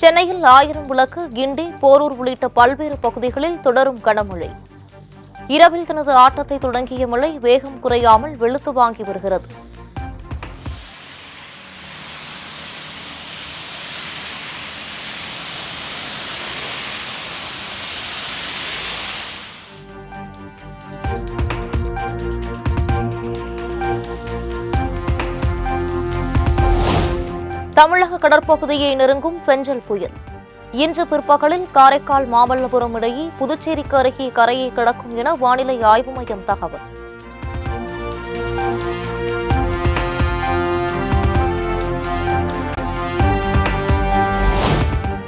சென்னையில் 1000 விளக்கு, கிண்டி, போரூர் உள்ளிட்ட பல்வேறு பகுதிகளில் தொடரும் கனமழை. இரவில் தனது ஆட்டத்தை தொடங்கிய மழை வேகம் குறையாமல் வெளுத்து வாங்கி வருகிறது. தமிழக கடற்பகுதியை நெருங்கும் பெஞ்சல் புயல் இன்று பிற்பகலில் காரைக்கால் மாமல்லபுரம் இடையே புதுச்சேரிக்கு அருகே கரையை கடக்கும் என வானிலை ஆய்வு மையம் தகவல்.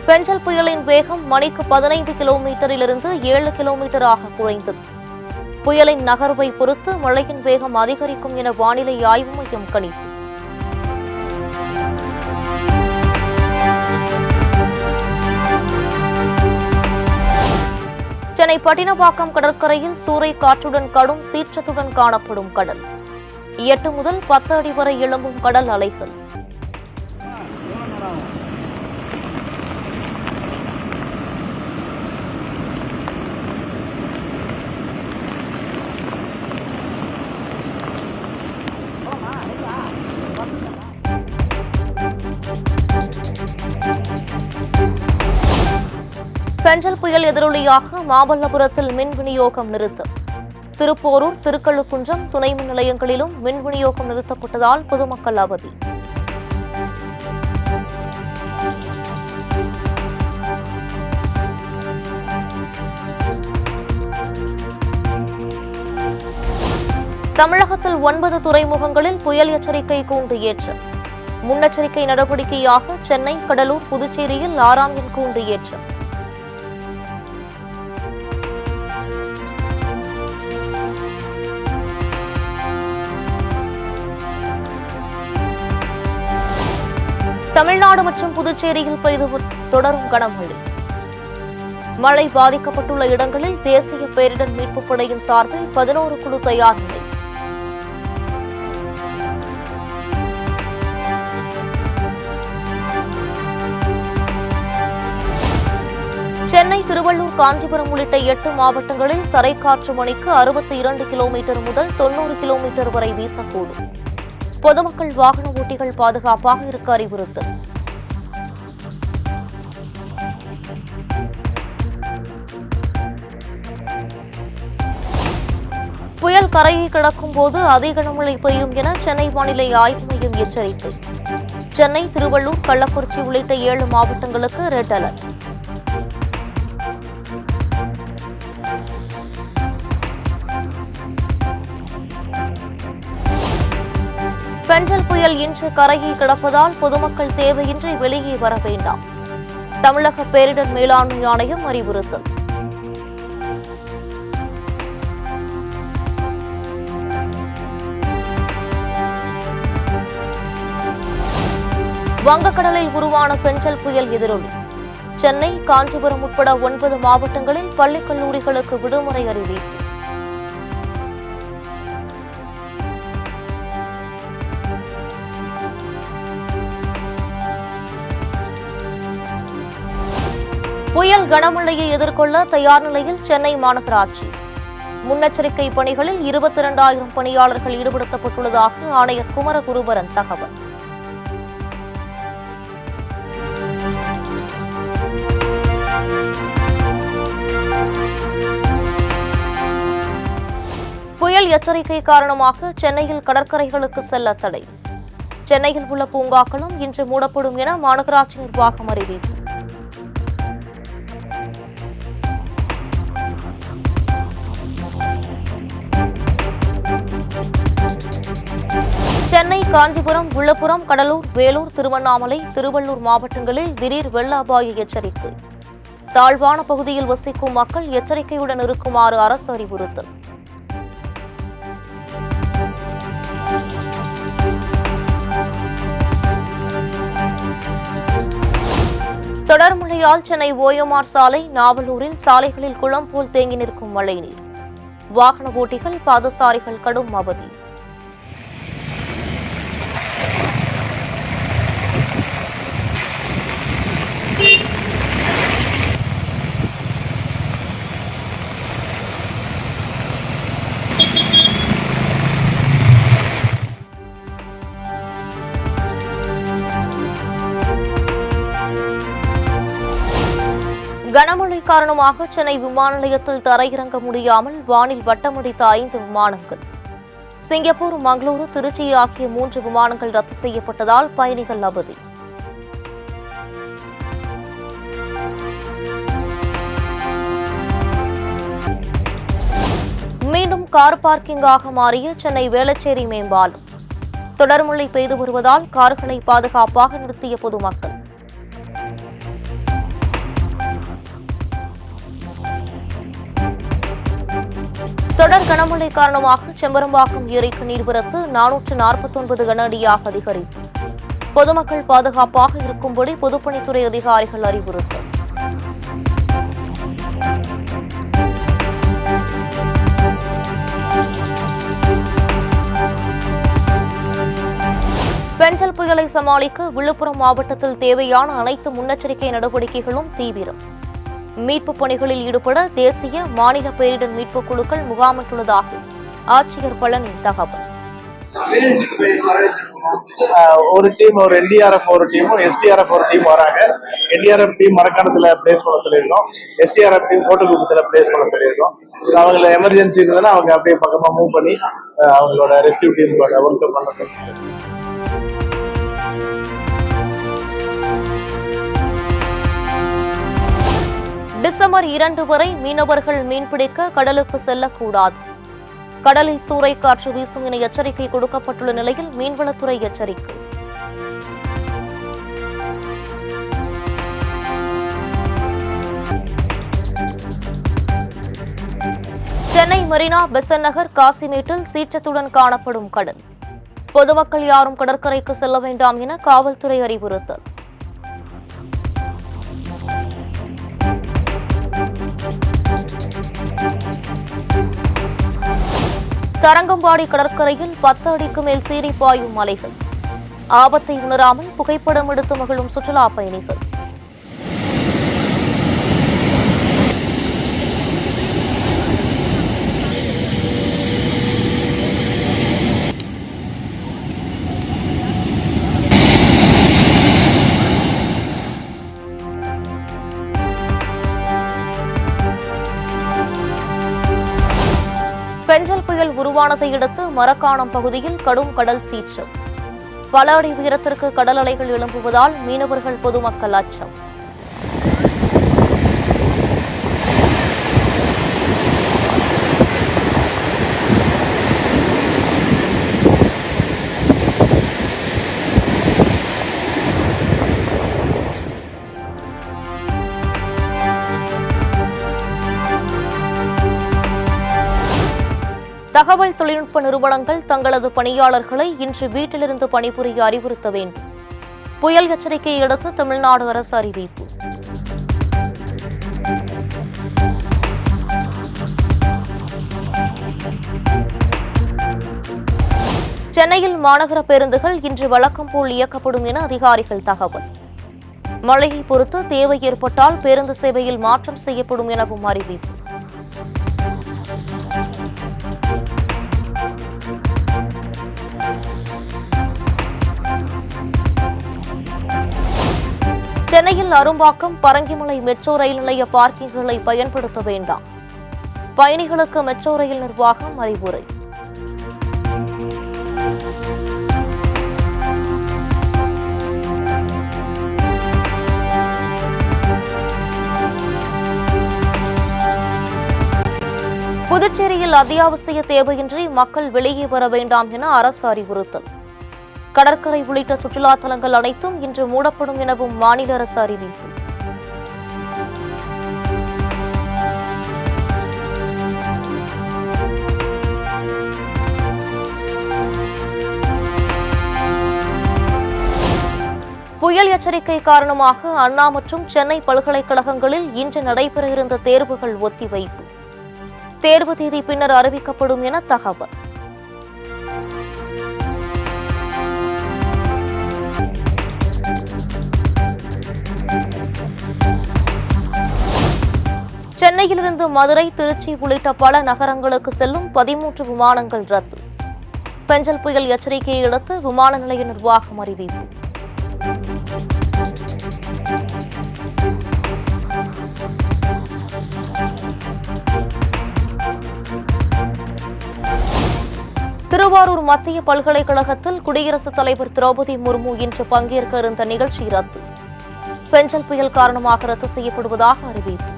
பெஞ்சல் புயலின் வேகம் மணிக்கு 15 கிலோமீட்டரிலிருந்து 7 கிலோமீட்டராக குறைந்தது. புயலின் நகர்வை பொறுத்து மழையின் வேகம் அதிகரிக்கும் என வானிலை ஆய்வு மையம் கணிப்பு. சென்னை பட்டினப்பாக்கம் கடற்கரையில் சூறை காற்றுடன் கடும் சீற்றத்துடன் காணப்படும் கடல். 8 முதல் 10 அடி வரை எழும்பும் கடல் அலைகள். பெஞ்சல் புயல் எதிரொலியாக மாமல்லபுரத்தில் மின் விநியோகம் நிறுத்தம். திருப்போரூர், திருக்கழுக்குன்றம் துணை மின் நிலையங்களிலும் மின் விநியோகம் நிறுத்தப்பட்டதால் பொதுமக்கள் அவதி. தமிழகத்தில் 9 துறைமுகங்களில் புயல் எச்சரிக்கை கூண்டு ஏற்றம். முன்னெச்சரிக்கை நடவடிக்கையாக சென்னை, கடலூர், புதுச்சேரியில் 6ஆம் எண் கூண்டு ஏற்றம். தமிழ்நாடு மற்றும் புதுச்சேரியில் பெய்து தொடரும் கனமழை. மழை பாதிக்கப்பட்டுள்ள இடங்களில் தேசிய பேரிடர் மீட்புப் படையின் சார்பில் 11 குழு தயார் நிலை. சென்னை, திருவள்ளூர், காஞ்சிபுரம் உள்ளிட்ட 8 மாவட்டங்களில் தரைக்காற்று மணிக்கு 62 கிலோமீட்டர் முதல் 90 கிலோமீட்டர் வரை வீசக்கூடும். பொதுமக்கள், வாகன ஓட்டிகள் பாதுகாப்பாக இருக்க அறிவுறுத்தல். புயல் கரையை கடக்கும் போது அதிக கனமழை பெய்யும் என சென்னை வானிலை ஆய்வு மையம் எச்சரிக்கை. சென்னை, திருவள்ளூர், கள்ளக்குறிச்சி உள்ளிட்ட 7 மாவட்டங்களுக்கு ரெட் அலர்ட். பெஞ்சல் புயல் இன்று கரையை கடப்பதால் பொதுமக்கள் தேவையின்றி வெளியே வர வேண்டாம். தமிழக பேரிடர் மேலாண்மை ஆணையம் அறிவுறுத்தல். வங்கக்கடலில் உருவான பெஞ்சல் புயல் எதிரொலி. சென்னை, காஞ்சிபுரம் உட்பட 9 மாவட்டங்களில் பள்ளி, கல்லூரிகளுக்கு விடுமுறை அறிவிப்பு. புயல் கனமழையை எதிர்கொள்ள தயார் நிலையில் சென்னை மாநகராட்சி. முன்னெச்சரிக்கை பணிகளில் 22,000 பணியாளர்கள் ஈடுபடுத்தப்பட்டுள்ளதாக ஆணையர் குமரகுருபரன் தகவல். புயல் எச்சரிக்கை காரணமாக சென்னையில் கடற்கரைகளுக்கு செல்ல தடை. சென்னையில் உள்ள பூங்காக்களும் இன்று மூடப்படும் என மாநகராட்சி நிர்வாகம் அறிவிப்பு. சென்னை, காஞ்சிபுரம், விழுப்புரம், கடலூர், வேலூர், திருவண்ணாமலை, திருவள்ளூர் மாவட்டங்களில் திடீர் வெள்ள அபாய எச்சரிக்கை. தாழ்வான பகுதியில் வசிக்கும் மக்கள் எச்சரிக்கையுடன் இருக்குமாறு அரசு அறிவுறுத்தல். தொடர் மழையால் சென்னை ஓஎம்ஆர் சாலை, நாவலூரில் சாலைகளில் குளம் போல் தேங்கி நிற்கும் மழைநீர். வாகன ஓட்டிகள், பாதசாரிகள் கடும் அவதி. கனமழை காரணமாக சென்னை விமான நிலையத்தில் தரையிறங்க முடியாமல் வானில் வட்டமடித்த 5 விமானங்கள். சிங்கப்பூர், மங்களூரு, திருச்சி ஆகிய 3 விமானங்கள் ரத்து செய்யப்பட்டதால் பயணிகள் அவதி. மீண்டும் கார் பார்க்கிங்காக மாறிய சென்னை வேளச்சேரி மேம்பாலம். தொடர் மழை பெய்து வருவதால் கார்களை பாதுகாப்பாக நிறுத்திய பொதுமக்கள். தொடர் கனமழை காரணமாக செம்பரம்பாக்கம் ஏரிக்கு நீர்வரத்து 449 கன அடியாக அதிகரிப்பு. பொதுமக்கள் பாதுகாப்பாக இருக்கும்படி பொதுப்பணித்துறை அதிகாரிகள் அறிவுறுத்தல். பெஞ்சல் புயலை சமாளிக்க விழுப்புரம் மாவட்டத்தில் தேவையான அனைத்து முன்னெச்சரிக்கை நடவடிக்கைகளும் தீவிரம். மீட்புப் பணிகளில் ஈடுபட தேசிய, மாநில பேரிடர் மீட்புக் குழுக்கள் முகாமிட்டுள்ளதாக ஆட்சியர் பழனி தகவல். ஒரு டீம், ஒரு என்டிஆர்எஃப் ஒரு டீமும் எஸ்டிஆர்எஃப் ஒரு டீம் வராங்க. என்டிஆர்எஃப் டீம் மரக்காணத்துல பிளேஸ் பண்ண சொல்லியிருக்கோம். எஸ்டிஆர்எஃப் டீம் கோட்டக்குப்பத்துல பிளேஸ் பண்ண சொல்லியிருக்கோம். அவங்கள எமர்ஜென்சி இருந்ததுன்னா அவங்க அப்படியே பக்கமா மூவ் பண்ணி அவங்களோட ரெஸ்கியூ டீமோட ஒர்க் பண்ண சொல்லியிருக்கோம். டிசம்பர் 2 வரை மீனவர்கள் மீன்பிடிக்க கடலுக்கு செல்லக்கூடாது. கடலில் சூறைக்காற்று வீசும் என எச்சரிக்கை கொடுக்கப்பட்டுள்ள நிலையில் மீன்வளத்துறை எச்சரிக்கை. சென்னை மெரினா, பெசன்ட் நகர், காசிமேட்டில் சீற்றத்துடன் காணப்படும் கடல். பொதுமக்கள் யாரும் கடற்கரைக்கு செல்ல வேண்டாம் என காவல்துறை அறிவுறுத்தல். தரங்கம்பாடி கடற்கரையில் 10 அடிக்கு மேல் சீறி பாயும் அலைகள். ஆபத்தை உணராமல் புகைப்படம் எடுத்து மகிழும் சுற்றுலா பயணிகள். பெஞ்சல் புயல் உருவானதை அடுத்து மரக்காணம் பகுதியில் கடும் கடல் சீற்றம். பல அடி உயரத்திற்கு கடல் அலைகள் எழும்புவதால் மீனவர்கள், பொதுமக்கள் அச்சம். தகவல் தொழில்நுட்ப நிறுவனங்கள் தங்களது பணியாளர்களை இன்று வீட்டிலிருந்து பணிபுரிய அறிவுறுத்த வேண்டும். புயல் எச்சரிக்கையை அடுத்து தமிழ்நாடு அரசு அறிவிப்பு. சென்னையில் மாநகர பேருந்துகள் இன்று வழக்கம் போல் இயக்கப்படும் என அதிகாரிகள் தகவல். மழையை பொறுத்து தேவை ஏற்பட்டால் பேருந்து சேவையில் மாற்றம் செய்யப்படும் எனவும் அறிவிப்பு. சென்னையில் அரும்பாக்கம், பரங்கிமலை மெட்ரோ ரயில் நிலைய பார்க்கிங்களை பயன்படுத்த வேண்டாம். பயணிகளுக்கு மெட்ரோ ரயில் நிர்வாகம் அறிவுரை. புதுச்சேரியில் அத்தியாவசிய தேவையின்றி மக்கள் வெளியே வர வேண்டாம் என அரசு அறிவுறுத்தல். கடற்கரை உள்ளிட்ட சுற்றுலா தலங்கள் அனைத்தும் இன்று மூடப்படும் எனவும் மாநில அரசு அறிவிப்பு. புயல் எச்சரிக்கை காரணமாக அண்ணா மற்றும் சென்னை பல்கலைக்கழகங்களில் இன்று நடைபெற இருந்த தேர்வுகள் ஒத்திவைப்பு. தேர்வு தேதி பின்னர் அறிவிக்கப்படும் என தகவல். சென்னையிலிருந்து மதுரை, திருச்சி உள்ளிட்ட பல நகரங்களுக்கு செல்லும் 13 விமானங்கள் ரத்து. பெஞ்சல் புயல் எச்சரிக்கையை அடுத்து விமான நிலைய நிர்வாகம் அறிவிப்பு. திருவாரூர் மத்திய பல்கலைக்கழகத்தில் குடியரசுத் தலைவர் திரௌபதி முர்மு இன்று பங்கேற்க இருந்த நிகழ்ச்சி ரத்து. பெஞ்சல் புயல் காரணமாக ரத்து செய்யப்படுவதாக அறிவிப்பு.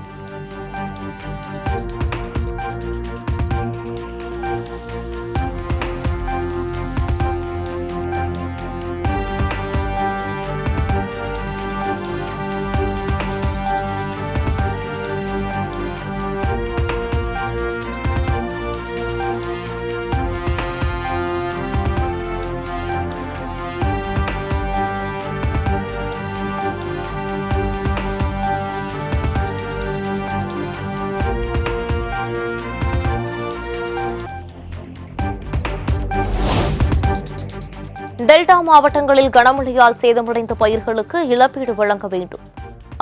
டெல்டா மாவட்டங்களில் கனமழையால் சேதமடைந்த பயிர்களுக்கு இழப்பீடு வழங்க வேண்டும்.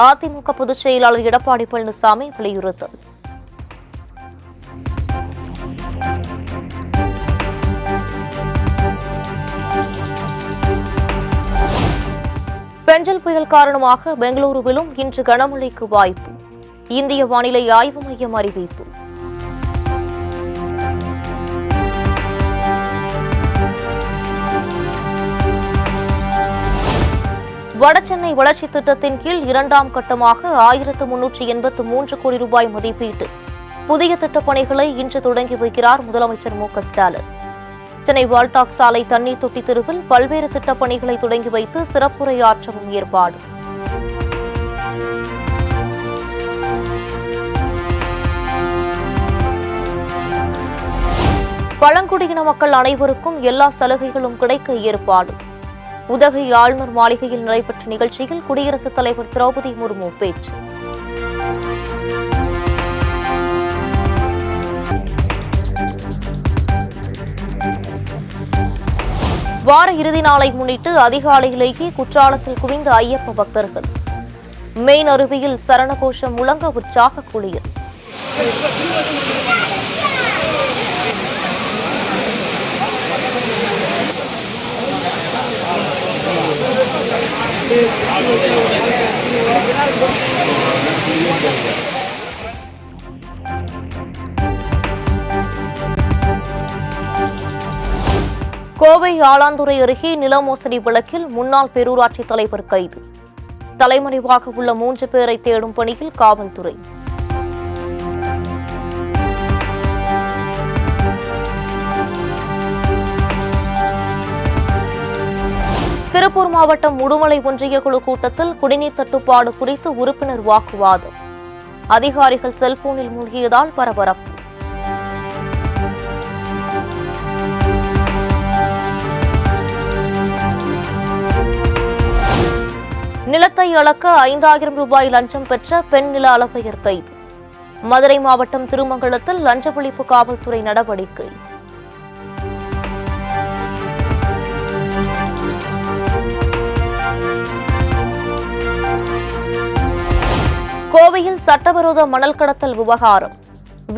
அதிமுக பொதுச் செயலாளர் எடப்பாடி பழனிசாமி வலியுறுத்தல். பெஞ்சல் புயல் காரணமாக பெங்களூருவிலும் இன்று கனமழைக்கு வாய்ப்பு. இந்திய வானிலை ஆய்வு மையம் அறிவிப்பு. வடசென்னை வளர்ச்சி திட்டத்தின் கீழ் 2ஆம் கட்டமாக 1383 கோடி ரூபாய் மதிப்பீட்டில் புதிய திட்டப்பணிகளை இன்று தொடங்கி வைக்கிறார் முதலமைச்சர் மு.க.ஸ்டாலின். சென்னை வால்டாக் சாலை தண்ணீர் தொட்டி தெருவில் பல்வேறு திட்டப்பணிகளை தொடங்கி வைத்து சிறப்புரையாற்றவும் ஏற்பாடு. பழங்குடியின மக்கள் அனைவருக்கும் எல்லா சலுகைகளும் கிடைக்க ஏற்பாடு. உதகை ஆளுநர் மாளிகையில் நடைபெற்ற நிகழ்ச்சியில் குடியரசுத் தலைவர் திரௌபதி முர்மு பேச்சு. வார இறுதி நாளை முன்னிட்டு அதிகாலையிலேயே குற்றாலத்தில் குவிந்த ஐயப்ப பக்தர்கள். மெயின் அருவியில் சரணகோஷம் முழங்க உற்சாக குளியல். கோவை ஆலாந்துறை அருகே நில மோசடி வழக்கில் முன்னாள் பேரூராட்சி தலைவர் கைது. தலைமறைவாக உள்ள 3 பேரை தேடும் பணியில் காவல்துறை. திருப்பூர் மாவட்டம் உடுமலை ஒன்றிய குழு கூட்டத்தில் குடிநீர் தட்டுப்பாடு குறித்து உறுப்பினர் வாக்குவாதம். அதிகாரிகள் செல்போனில் மூழ்கியதால் பரபரப்பு. நிலத்தை அளக்க 5000 ரூபாய் லஞ்சம் பெற்ற பெண் நில அளவையர் கைது. மதுரை மாவட்டம் திருமங்கலத்தில் லஞ்ச ஒழிப்பு காவல்துறை நடவடிக்கை. கோவையில் சட்டவிரோத மணல் கடத்தல் விவகாரம்.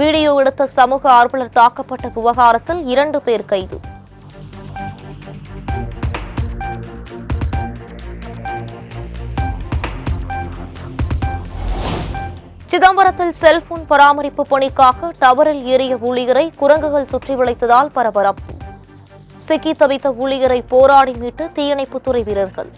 வீடியோ எடுத்த சமூக ஆர்வலர் தாக்கப்பட்ட விவகாரத்தில் 2 பேர் கைது. சிதம்பரத்தில் செல்போன் பராமரிப்பு பணிக்காக டவரில் ஏறிய ஊழியரை குரங்குகள் சுற்றி வளைத்ததால் பரபரப்பு. சிக்கி தவித்த ஊழியரை போராடி மீட்டு தீயணைப்புத்துறை வீரர்கள்.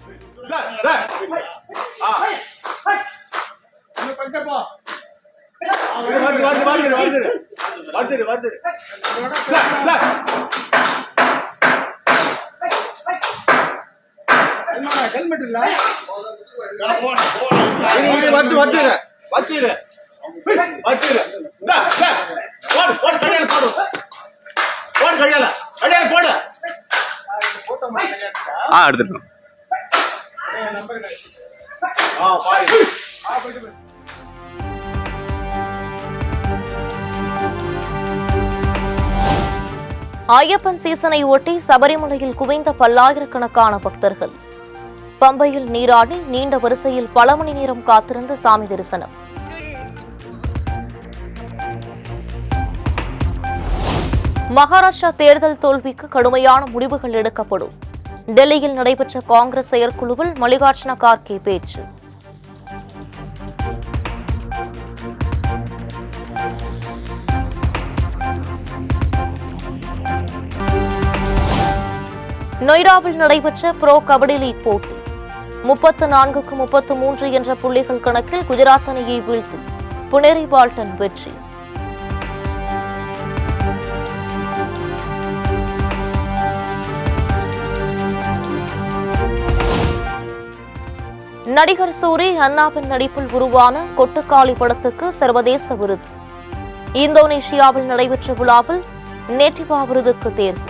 ஐயப்பன் சீசனை ஒட்டி சபரிமலையில் குவிந்த பல்லாயிரக்கணக்கான பக்தர்கள். பம்பையில் நீராடி நீண்ட வரிசையில் பல மணி நேரம் காத்திருந்த சாமி தரிசனம். மகாராஷ்டிரா தேர்தல் தோல்விக்கு கடுமையான முடிவுகள் எடுக்கப்படும். டெல்லியில் நடைபெற்ற காங்கிரஸ் செயற்குழுவில் மல்லிகார்ஜுன கார்கே பேச்சு. நொய்டாவில் நடைபெற்ற ப்ரோ கபடி லீக் போட்டி 34க்கு 33 என்ற புள்ளிகள் கணக்கில் குஜராத் அணியை வீழ்த்தி புனேரி பால்டன் வெற்றி. நடிகர் சூரி ஹன்னாவின் நடிப்பில் உருவான கொட்டுக்காளி படத்துக்கு சர்வதேச விருது. இந்தோனேஷியாவில் நடைபெற்ற விழாவில் நேட்டிவா விருதுக்கு தேர்வு.